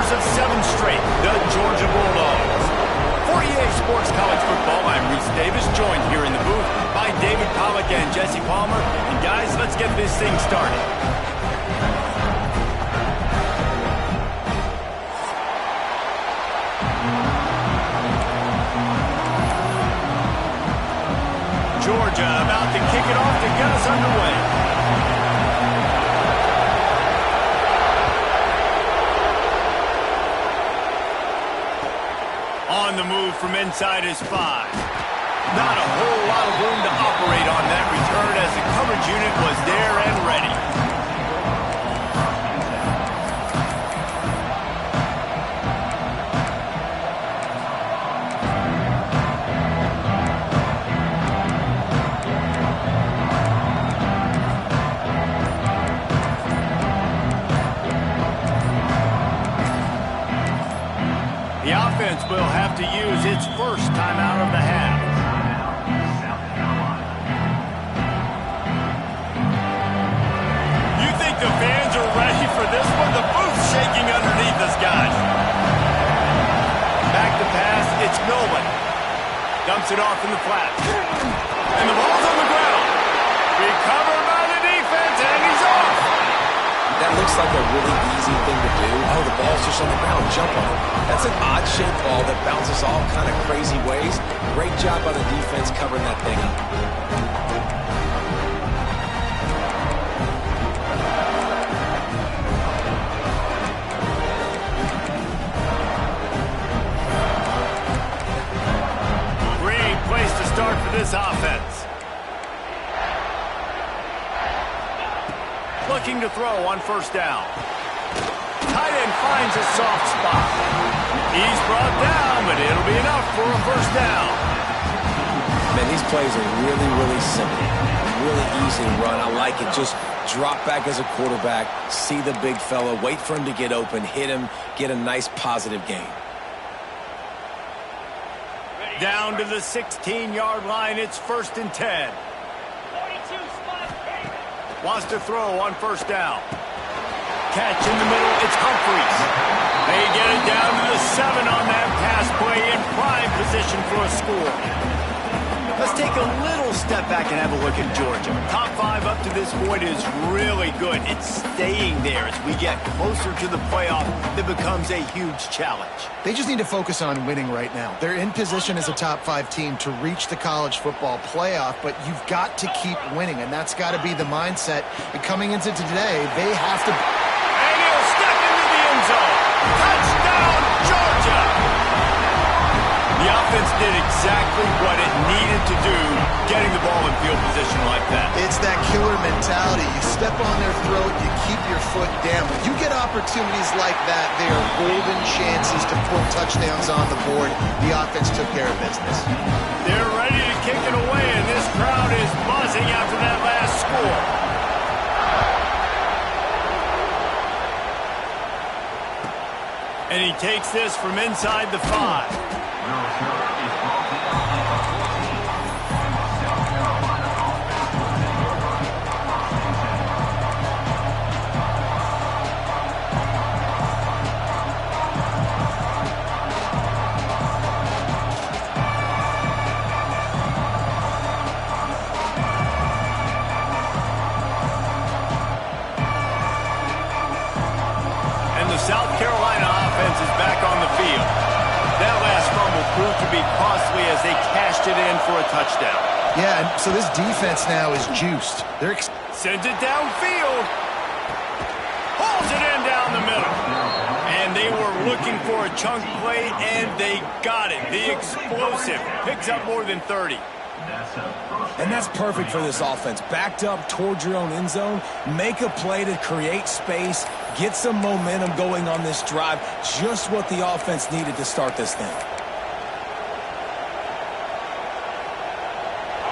winners of 7 straight, the Georgia Bulldogs. For EA Sports College Football, I'm Reese Davis, joined here in the booth by David Pollack and Jesse Palmer. And guys, let's get this thing started. Georgia about to kick it off to get us underway. On the move from inside his 5. Not a whole lot of room to operate on that return as the coverage unit was there and ready. The offense will have to use its first timeout of the half. You think the fans are ready for this one? The booth's shaking underneath us, guys. Back to pass, it's Nolan. Dumps it off in the flat. And the ball's on the ground. Recovered by the defense, and he's off. That looks like a really easy thing to do. Oh, the ball's just on the ground. Jump on it. That's an odd-shaped ball that bounces all kind of crazy ways. Great job by the defense covering that thing up. Great place to start for this offense. Looking to throw on first down. Tight end finds a soft spot. He's brought down, but it'll be enough for a first down. Man, these plays are really, really simple. Really easy to run. I like it. Just drop back as a quarterback, see the big fella, wait for him to get open, hit him, get a nice positive gain. Down to the 16-yard line. It's 1st and 10. Wants to throw on first down. Catch in the middle, it's Humphries. They get it down to the 7 on that pass play in prime position for a score. Let's take a little step back and have a look at Georgia. Top 5 up to this point is really good. It's staying there. As we get closer to the playoff, it becomes a huge challenge. They just need to focus on winning right now. They're in position as a top 5 team to reach the college football playoff, but you've got to keep winning, and that's got to be the mindset. And coming into today, they have to... And he'll step into the end zone. Touchdown, Georgia! The offense did exactly what it needed to do, getting the ball in field position like that. It's that killer mentality. You step on their throat, you keep your foot down. When you get opportunities like that, they are golden chances to put touchdowns on the board. The offense took care of business. They're ready to kick it away, and this crowd is buzzing after that last score. And he takes this from inside the 5. And the South Carolina offense is back on the field. That last fumble proved to be costly as they cashed it in for a touchdown. Yeah, and so this defense now is juiced. Sends it downfield. Pulls it in down the middle. And they were looking for a chunk play, and they got it. The explosive picks up more than 30. And that's perfect for this offense. Backed up towards your own end zone, make a play to create space, get some momentum going on this drive. Just what the offense needed to start this thing.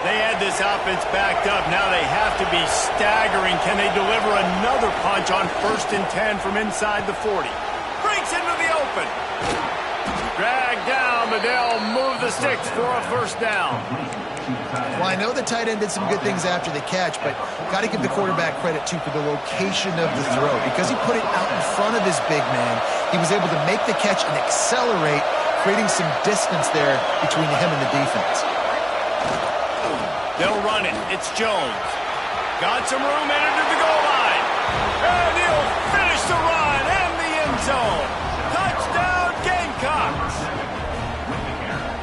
They had this offense backed up. Now they have to be staggering. Can they deliver another punch on 1st and 10 from inside the 40? Breaks into the open. Dragged down, but they'll move the sticks for a first down. Well, I know the tight end did some good things after the catch, but got to give the quarterback credit, too, for the location of the throw, because he put it out in front of his big man. He was able to make the catch and accelerate, creating some distance there between him and the defense. They'll run it. It's Jones. Got some room headed to the goal line. And he'll finish the run in the end zone. Touchdown, Gamecocks.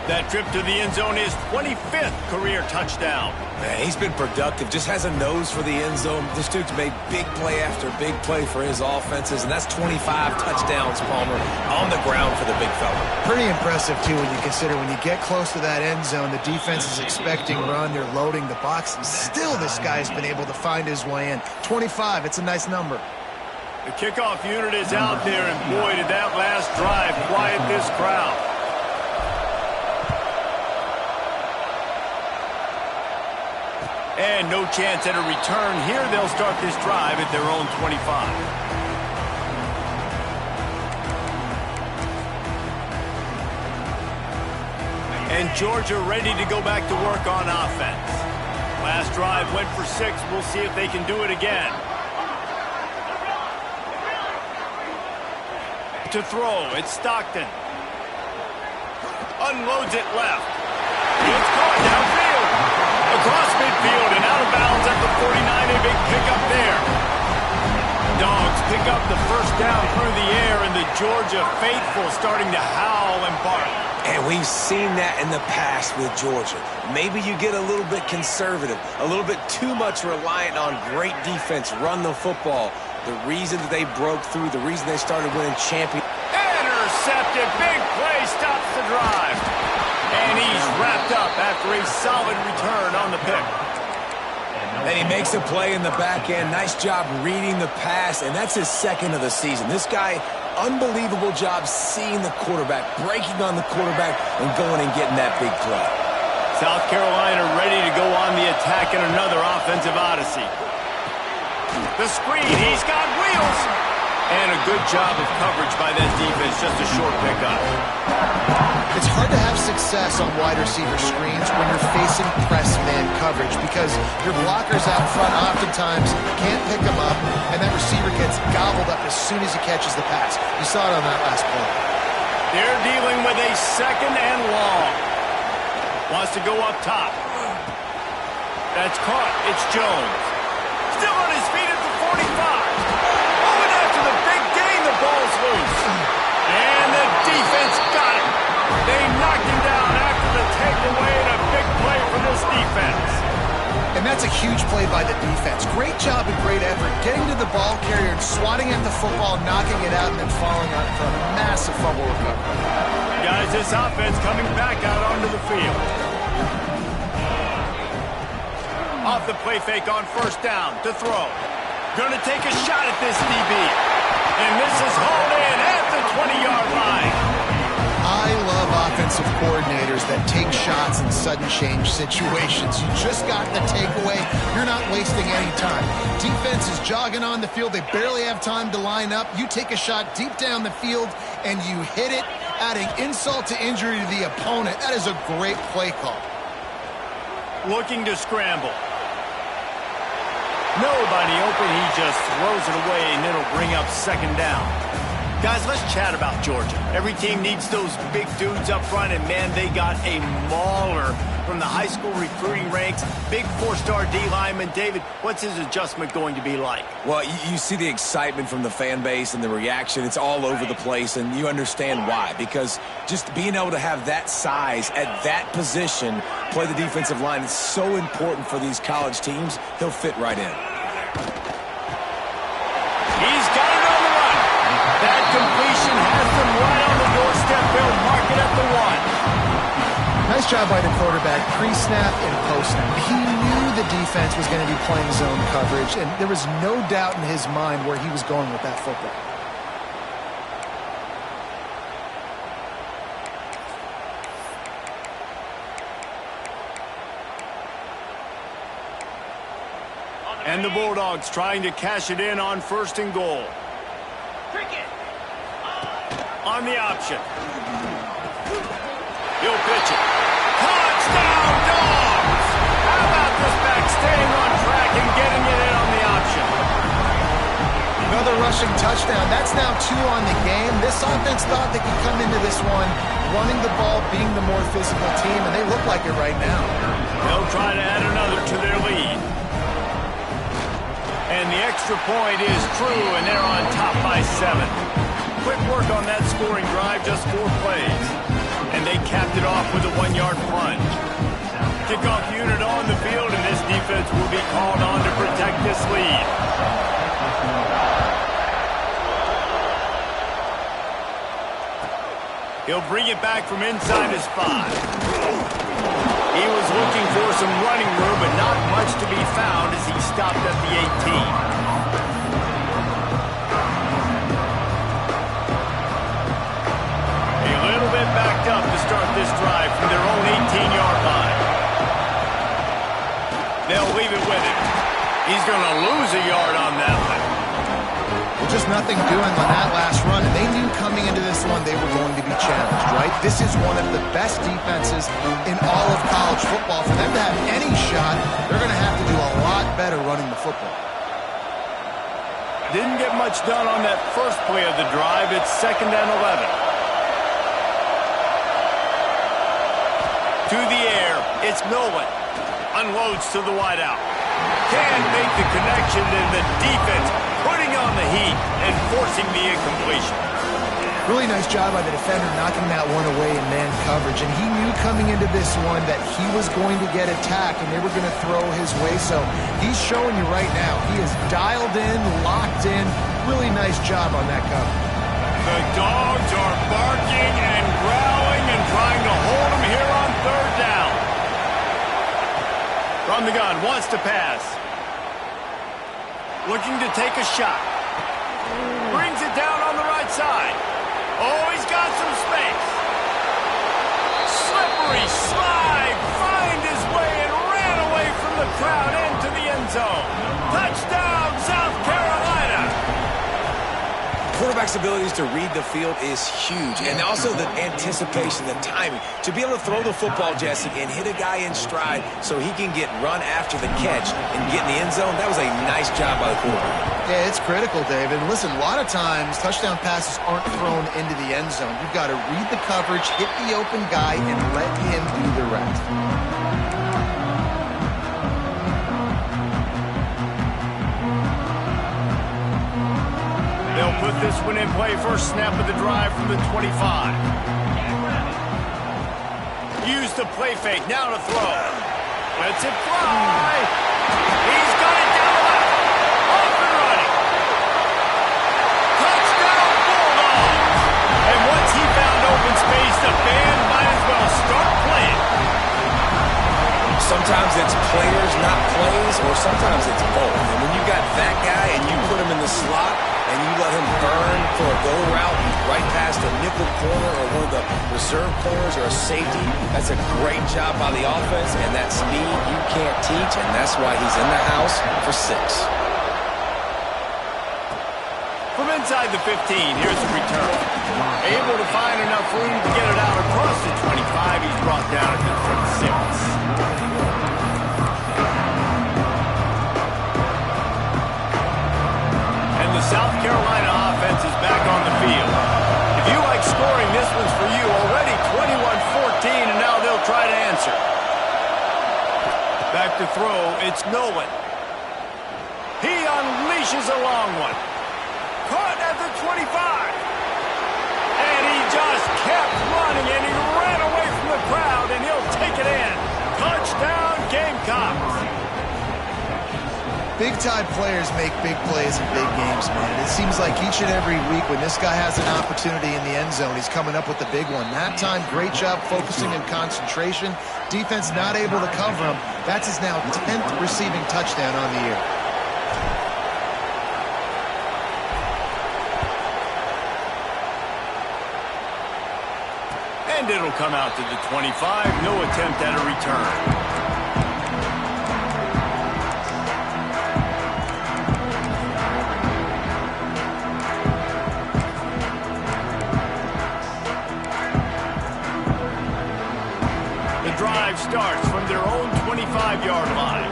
That trip to the end zone is 25th career touchdown. Man, he's been productive. Just has a nose for the end zone. This dude's made big play after big play for his offenses, and that's 25 touchdowns, Palmer, on the ground for the big fella. Pretty impressive, too, when you consider when you get close to that end zone, the defense is expecting run, they're loading the box, and still this guy's been able to find his way in. 25, it's a nice number. The kickoff unit is out there, and boy, did that last drive quiet this crowd. And no chance at a return here. They'll start this drive at their own 25. And Georgia ready to go back to work on offense. Last drive went for 6. We'll see if they can do it again. To throw, it's Stockton. Unloads it left. It's caught downfield. Across midfield and out of bounds at the 49. A big pickup there. Dogs pick up the first down through the air, and the Georgia faithful starting to howl and bark. And we've seen that in the past with Georgia. Maybe you get a little bit conservative, a little bit too much reliant on great defense, run the football. The reason that they broke through, the reason they started winning championships. Intercepted. Big play stops the drive. And he's wrapped up after a solid return on the pick. And he makes a play in the back end. Nice job reading the pass, and that's his second of the season. This guy, unbelievable job seeing the quarterback, breaking on the quarterback, and going and getting that big play. South Carolina ready to go on the attack in another offensive odyssey. The screen, he's got wheels. And a good job of coverage by that defense, just a short pickup. It's hard to have success on wide receiver screens when you're facing press man coverage because your blockers out front oftentimes can't pick them up, and that receiver gets gobbled up as soon as he catches the pass. You saw it on that last play. They're dealing with a second and long. Wants to go up top. That's caught. It's Jones. Still on his feet at the 45. The big gain, the ball's loose. And the defense got it. They knocked him down after the takeaway, and a big play for this defense. And that's a huge play by the defense. Great job and great effort getting to the ball carrier and swatting at the football, knocking it out, and then falling on it for a massive fumble recovery. Guys, this offense coming back out onto the field. Off the play fake on first down to throw. Gonna take a shot at this DB. And this is hauled in at the 20-yard line. I love offensive coordinators that take shots in sudden change situations. You just got the takeaway. You're not wasting any time. Defense is jogging on the field. They barely have time to line up. You take a shot deep down the field, and you hit it, adding insult to injury to the opponent. That is a great play call. Looking to scramble. Nobody open, he just throws it away, and it'll bring up second down. Guys, let's chat about Georgia. Every team needs those big dudes up front, and man, they got a mauler from the high school recruiting ranks. Big 4-star D lineman. David, what's his adjustment going to be like? Well, you see the excitement from the fan base and the reaction. It's all over the place, and you understand why. Because just being able to have that size at that position, play the defensive line, it's so important for these college teams. He'll fit right in. He's got it on the run. That completion has them right on the doorstep. They'll mark it at the 1. Nice job by the quarterback, pre-snap and post-snap. He knew the defense was going to be playing zone coverage, and there was no doubt in his mind where he was going with that football. And the Bulldogs trying to cash it in on 1st and goal. On the option. He'll pitch it. Touchdown, Dogs! How about this back staying on track and getting it in on the option? Another rushing touchdown. That's now 2 on the game. This offense thought they could come into this one running the ball, being the more physical team, and they look like it right now. They'll try to add another to their lead. And the extra point is true, and they're on top by 7. Quick work on that scoring drive, just 4 plays. And they capped it off with a 1-yard plunge. Kickoff unit on the field, and this defense will be called on to protect this lead. He'll bring it back from inside his 5. He was looking for some running room, but not much to be found as he stopped at the 18. A little bit backed up to start this drive from their own 18-yard line. They'll leave it with him. He's going to lose a yard on that one. Well, just nothing doing on that last run, and they knew coming into this one they were going to be challenged, right? This is one of the best defenses in all of college football. For them to have any shot, they're going to have to do a lot better running the football. Didn't get much done on that first play of the drive. It's 2nd and 11. To the air, it's Nolan. Unloads to the wideout. Can't make the connection, and the defense putting on the heat and forcing the incompletion. Really nice job by the defender knocking that one away in man coverage, and he knew coming into this one that he was going to get attacked and they were going to throw his way, so he's showing you right now he is dialed in, locked in. Really nice job on that cover. The dogs are barking and growling and trying to hold him here on 3rd down. From the gun, wants to pass. Looking to take a shot. Brings it down on the right side. Oh, he's got some space. Slippery slide. Find his way and ran away from the crowd into the end zone. Touchdown, South Carolina. Quarterback's abilities to read the field is huge, and also the anticipation, the timing. To be able to throw the football, Jesse, and hit a guy in stride so he can get run after the catch and get in the end zone, that was a nice job by the quarterback. Yeah, it's critical, David. And listen, a lot of times touchdown passes aren't thrown into the end zone. You've got to read the coverage, hit the open guy, and let him do the rest. They'll put this one in play. First snap of the drive from the 25. Use the play fake. Now to throw. Lets it fly. He's got it down the left. Off and running. Touchdown, Bulldogs. And once he found open space, the band might as well start playing. Sometimes it's players, not plays, or sometimes it's both. And when you got that guy and you put him in the slot and you let him burn for a go route right past a nickel corner or one of the reserve corners or a safety, that's a great job by the offense, and that speed you can't teach, and that's why he's in the house for 6. From inside the 15, here's the return. Able to find enough room to get it out across the 25. He's brought down at the 26. South Carolina offense is back on the field. If you like scoring, this one's for you. Already 21-14, and now they'll try to answer. Back to throw, it's Nolan. He unleashes a long one. Caught at the 25. And he just kept running, and he ran away from the crowd, and he'll take it in. Touchdown, Gamecocks. Big-time players make big plays in big games, man. It seems like each and every week when this guy has an opportunity in the end zone, he's coming up with the big one. That time, great job focusing and concentration. Defense not able to cover him. That's his now 10th receiving touchdown on the year. And it'll come out to the 25. No attempt at a return. Drive starts from their own 25-yard line.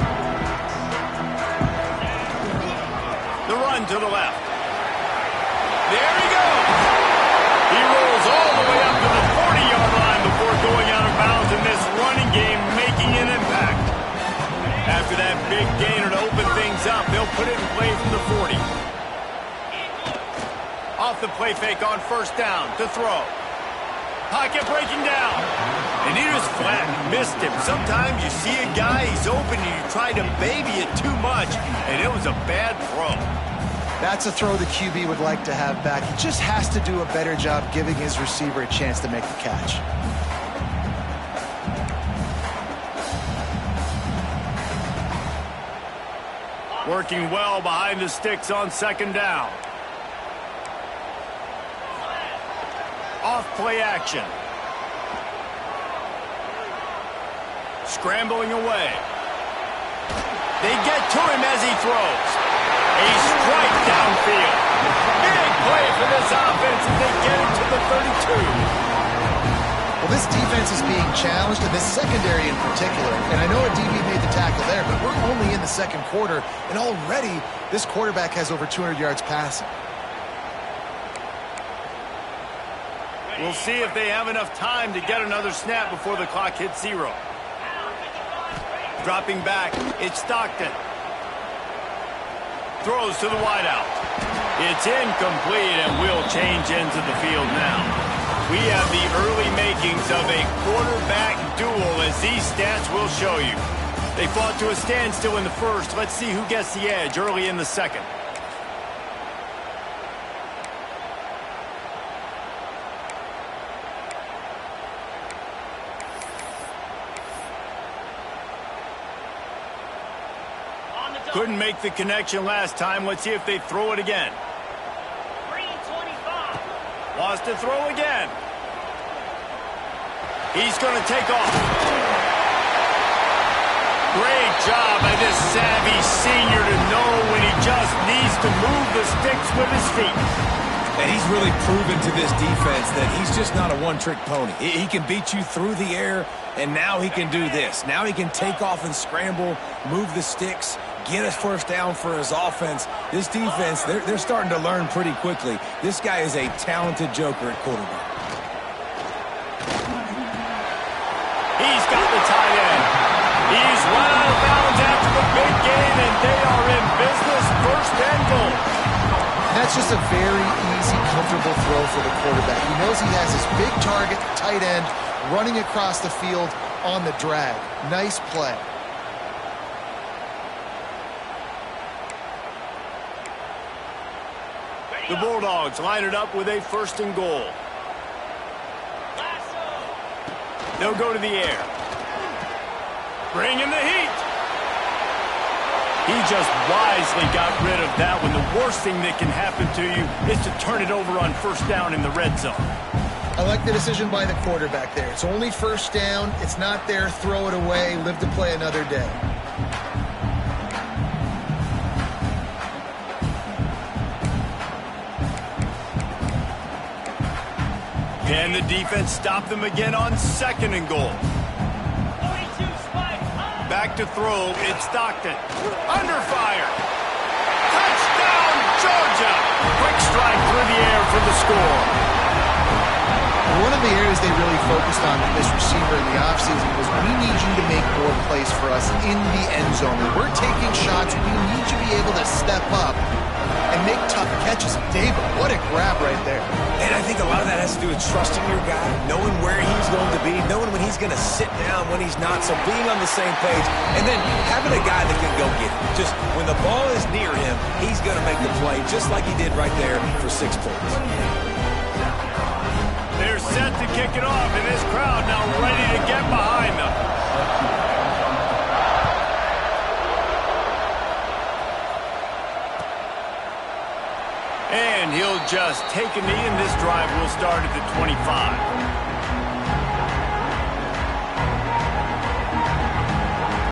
The run to the left. Off the play fake on first down to throw. Pocket breaking down. And he just flat missed him. Sometimes you see a guy, he's open, and you try to baby it too much, and it was a bad throw. That's a throw the QB would like to have back. He just has to do a better job giving his receiver a chance to make the catch. Working well behind the sticks on second down. Off play action. Scrambling away. They get to him as he throws. A strike downfield. Big play for this offense as they get it to the 32. Well, this defense is being challenged, and this secondary in particular. And I know a DB made the tackle there, but we're only in the second quarter, and already this quarterback has over 200 yards passing. We'll see if they have enough time to get another snap before the clock hits 0. Dropping back, it's Stockton. Throws to the wideout. It's incomplete, and we'll change ends of the field now. We have the early makings of a quarterback duel, as these stats will show you. They fought to a standstill in the first. Let's see who gets the edge early in the second. Couldn't make the connection last time. Let's see if they throw it again. Lost to throw again. He's going to take off. Great job by this savvy senior to know when he just needs to move the sticks with his feet. And he's really proven to this defense that he's just not a one-trick pony. He can beat you through the air, and now he can do this. Now he can take off and scramble, move the sticks, get a first down for his offense. This defense, they're starting to learn pretty quickly. This guy is a talented joker at quarterback. He's got the tight end. He's run out of bounds after the big gain, and they are in business. First and goal. That's just a very easy, comfortable throw for the quarterback. He knows he has his big target, tight end, running across the field on the drag. Nice play. The Bulldogs line it up with a first and goal. They'll go to the air. Bring in the heat. He just wisely got rid of that when the worst thing that can happen to you is to turn it over on first down in the red zone. I like the decision by the quarterback there. It's only first down. It's not there. Throw it away. Live to play another day. Can the defense stop them again on second and goal? Back to throw, it's Stockton. Under fire. Touchdown, Georgia. Quick strike through the air for the score. One of the areas they really focused on with this receiver in the offseason was we need you to make more plays for us in the end zone. When we're taking shots, we need you to be able to step up and make tough catches. David, what a grab right there. And I think a lot of that has to do with trusting your guy, knowing where he's going to be, knowing when he's going to sit down, when he's not, so being on the same page, and then having a guy that can go get it. Just when the ball is near him, he's going to make the play, just like he did right there for 6 points. They're set to kick it off, and this crowd now ready to get behind them. And he'll just take a knee, and this drive will start at the 25.